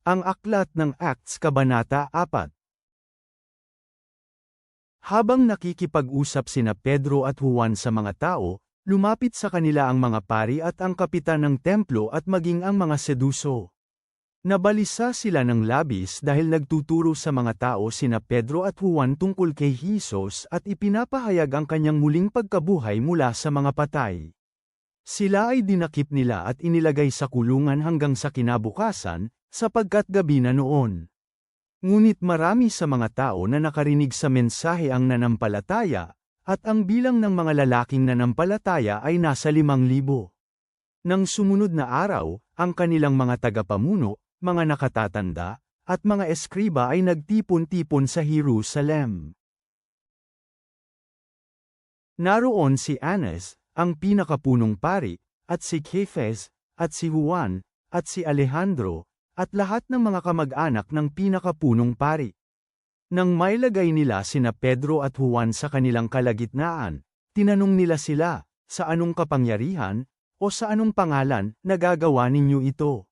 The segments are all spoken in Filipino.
Ang aklat ng Acts Kabanata 4. Habang nakikipag-usap sina Pedro at Juan sa mga tao, lumapit sa kanila ang mga pari at ang kapitan ng templo at maging ang mga seduso. Nabalisa sila ng labis dahil nagtuturo sa mga tao sina Pedro at Juan tungkol kay Hesus at ipinapahayag ang kanyang muling pagkabuhay mula sa mga patay. Sila ay dinakip nila at inilagay sa kulungan hanggang sa kinabukasan, sapagkat gabi na noon. Ngunit marami sa mga tao na nakarinig sa mensahe ang nanampalataya, at ang bilang ng mga lalaking nanampalataya ay nasa 5,000. Nang sumunod na araw, ang kanilang mga tagapamuno, mga nakatatanda, at mga eskriba ay nagtipon-tipon sa Jerusalem. Naroon si Anas, ang pinakapunong pari, at si Kefes, at si Juan, at si Alejandro, at lahat ng mga kamag-anak ng pinakapunong pari. Nang mailagay nila sina Pedro at Juan sa kanilang kalagitnaan, tinanong nila sila, sa anong kapangyarihan, o sa anong pangalan, nagagawa ninyo ito?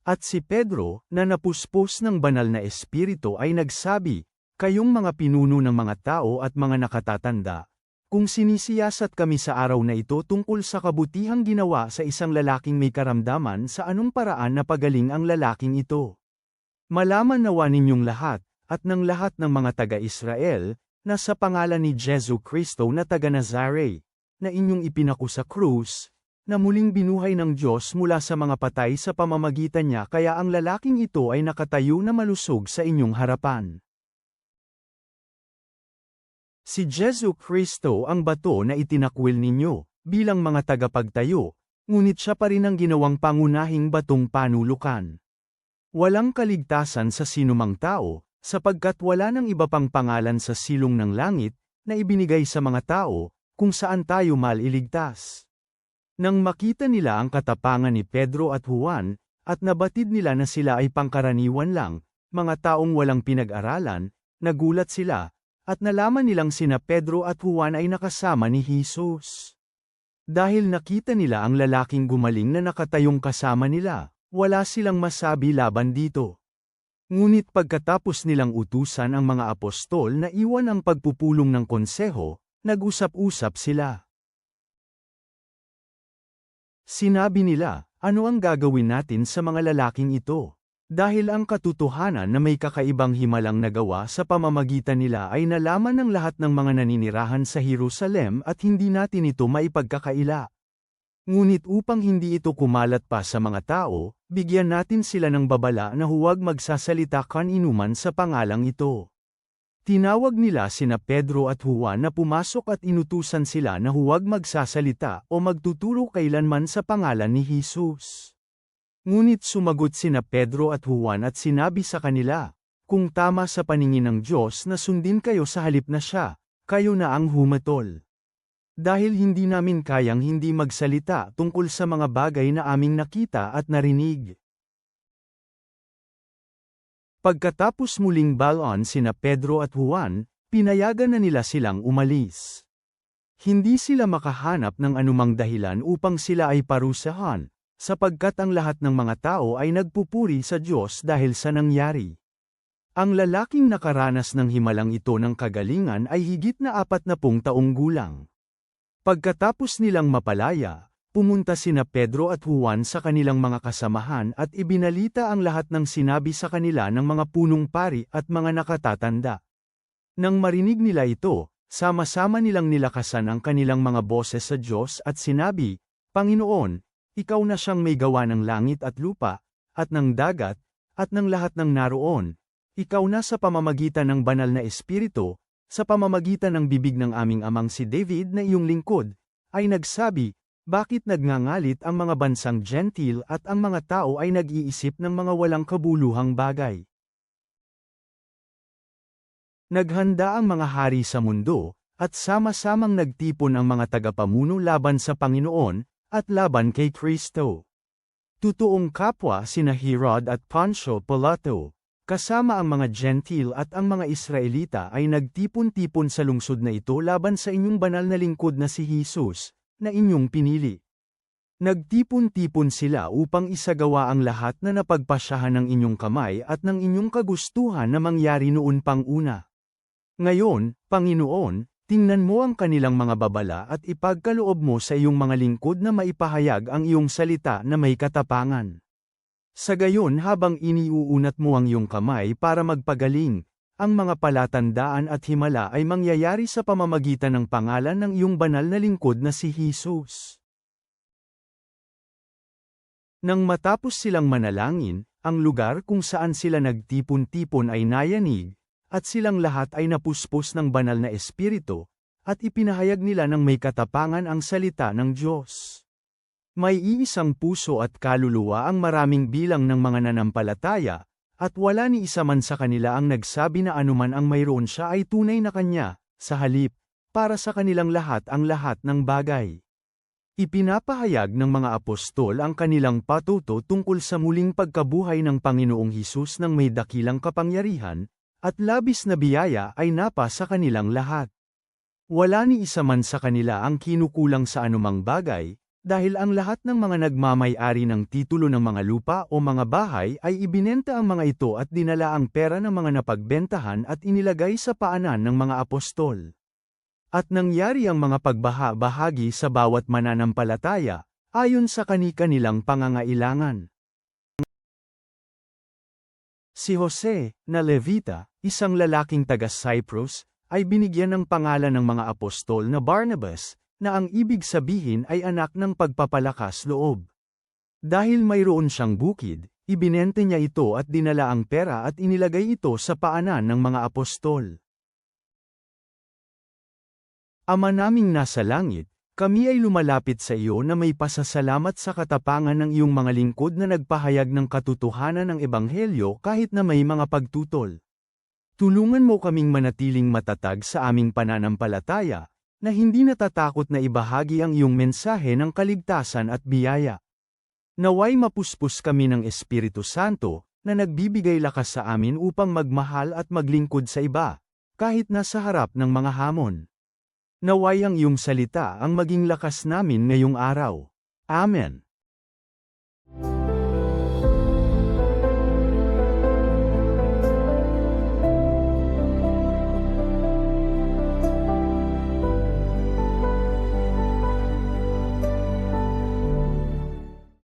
At si Pedro, na napuspos ng banal na espiritu ay nagsabi, kayong mga pinuno ng mga tao at mga nakatatanda, kung sinisiyasat kami sa araw na ito tungkol sa kabutihang ginawa sa isang lalaking may karamdaman sa anong paraan na pagaling ang lalaking ito. Malaman nawa ninyong lahat, at ng lahat ng mga taga-Israel, na sa pangalan ni Jesu Kristo na taga-Nazare, na inyong ipinako sa krus, na muling binuhay ng Diyos mula sa mga patay sa pamamagitan niya kaya ang lalaking ito ay nakatayo na malusog sa inyong harapan. Si Jesu Kristo ang bato na itinakwil ninyo, bilang mga tagapagtayo, ngunit siya pa rin ang ginawang pangunahing batong panulukan. Walang kaligtasan sa sinumang tao, sapagkat wala nang iba pang pangalan sa silong ng langit, na ibinigay sa mga tao, kung saan tayo maliligtas. Nang makita nila ang katapangan ni Pedro at Juan, at nabatid nila na sila ay pangkaraniwan lang, mga taong walang pinag-aralan, nagulat sila, at nalaman nilang sina Pedro at Juan ay nakasama ni Hesus. Dahil nakita nila ang lalaking gumaling na nakatayong kasama nila, wala silang masabi laban dito. Ngunit pagkatapos nilang utusan ang mga apostol na iwan ang pagpupulong ng konseho, nag-usap-usap sila. Sinabi nila, ano ang gagawin natin sa mga lalaking ito? Dahil ang katotohanan na may kakaibang himalang nagawa sa pamamagitan nila ay nalaman ng lahat ng mga naninirahan sa Jerusalem at hindi natin ito maipagkakaila. Ngunit upang hindi ito kumalat pa sa mga tao, bigyan natin sila ng babala na huwag magsasalita kaninuman sa pangalang ito. Tinawag nila sina Pedro at Juan na pumasok at inutusan sila na huwag magsasalita o magtuturo kailanman sa pangalan ni Hesus. Ngunit sumagot sina Pedro at Juan at sinabi sa kanila, kung tama sa paningin ng Diyos na sundin kayo sa halip na siya, kayo na ang humatol. Dahil hindi namin kayang hindi magsalita tungkol sa mga bagay na aming nakita at narinig. Pagkatapos muling balon sina Pedro at Juan, pinayagan na nila silang umalis. Hindi sila makahanap ng anumang dahilan upang sila ay parusahan, sapagkat ang lahat ng mga tao ay nagpupuri sa Diyos dahil sa nangyari. Ang lalaking nakaranas ng himalang ito ng kagalingan ay higit na 40 taong gulang. Pagkatapos nilang mapalaya, pumunta sina Pedro at Juan sa kanilang mga kasamahan at ibinalita ang lahat ng sinabi sa kanila ng mga punong pari at mga nakatatanda. Nang marinig nila ito, sama-sama nilang nilakasan ang kanilang mga boses sa Diyos at sinabi, Panginoon, Ikaw na siyang may gawa ng langit at lupa, at ng dagat, at ng lahat ng naroon. Ikaw na sa pamamagitan ng banal na espiritu, sa pamamagitan ng bibig ng aming amang si David na iyong lingkod, ay nagsabi, bakit nagngangalit ang mga bansang gentil at ang mga tao ay nag-iisip ng mga walang kabuluhang bagay. Naghanda ang mga hari sa mundo, at sama-samang nagtipon ang mga tagapamuno laban sa Panginoon, at laban kay Kristo. Tutuong kapwa sina Herod at Poncio Pilato, kasama ang mga gentil at ang mga Israelita ay nagtipon-tipon sa lungsod na ito laban sa inyong banal na lingkod na si Hesus, na inyong pinili. Nagtipon-tipon sila upang isagawa ang lahat na napagpasyahan ng inyong kamay at ng inyong kagustuhan na mangyari noon pang una. Ngayon, Panginoon, tingnan mo ang kanilang mga babala at ipagkaloob mo sa iyong mga lingkod na maipahayag ang iyong salita na may katapangan. Sa gayon habang iniuunat mo ang iyong kamay para magpagaling, ang mga palatandaan at himala ay mangyayari sa pamamagitan ng pangalan ng iyong banal na lingkod na si Jesus. Nang matapos silang manalangin, ang lugar kung saan sila nagtipon-tipon ay nayanig, at silang lahat ay napuspos ng banal na espiritu, at ipinahayag nila ng may katapangan ang salita ng Diyos. May iisang puso at kaluluwa ang maraming bilang ng mga nanampalataya, at wala ni isa man sa kanila ang nagsabi na anuman ang mayroon siya ay tunay na kanya, sa halip, para sa kanilang lahat ang lahat ng bagay. Ipinapahayag ng mga apostol ang kanilang patuto tungkol sa muling pagkabuhay ng Panginoong Hesus ng may dakilang kapangyarihan, at labis na biyaya ay napa sa kanilang lahat. Wala ni isa man sa kanila ang kinukulang sa anumang bagay, dahil ang lahat ng mga nagmamay-ari ng titulo ng mga lupa o mga bahay ay ibinenta ang mga ito at dinala ang pera ng mga napagbentahan at inilagay sa paanan ng mga apostol. At nangyari ang mga pagbaha-bahagi sa bawat mananampalataya, ayon sa kani-kanilang pangangailangan. Si Jose, na Levita, isang lalaking taga-Cyprus, ay binigyan ng pangalan ng mga apostol na Barnabas, na ang ibig sabihin ay anak ng pagpapalakas loob. Dahil mayroon siyang bukid, ibinente niya ito at dinala ang pera at inilagay ito sa paanan ng mga apostol. Ama naming nasa langit, kami ay lumalapit sa iyo na may pasasalamat sa katapangan ng iyong mga lingkod na nagpahayag ng katotohanan ng Ebanghelyo kahit na may mga pagtutol. Tulungan mo kaming manatiling matatag sa aming pananampalataya, na hindi natatakot na ibahagi ang iyong mensahe ng kaligtasan at biyaya. Naway mapuspos kami ng Espiritu Santo, na nagbibigay lakas sa amin upang magmahal at maglingkod sa iba, kahit nasa harap ng mga hamon. Naway ang iyong salita ang maging lakas namin ngayong araw. Amen.